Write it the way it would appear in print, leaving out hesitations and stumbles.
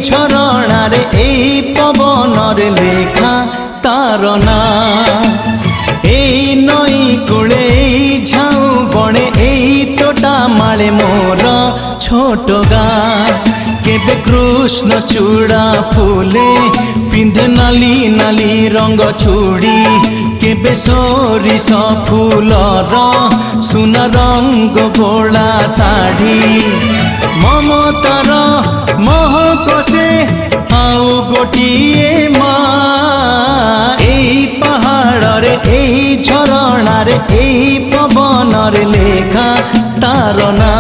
ঝরଣାরে এই পবনরে লেখা তার না। এই নই কূলে এই ঝাউ বনে এই তোটা মালে মোর ছোট গাঁ। কেবে কৃষ্ণ চূড়া ফুলে পিন্ধে নালি নালি রঙ চুড়ি, কেবে সরিষ ফুলর সুনা রঙ বোলা শাড়ি। মমতার মহক সে আউ গোটিয়ে মা। এই পাহাড়রে এই ঝরଣାরে এই পবনরে লেখা তার না।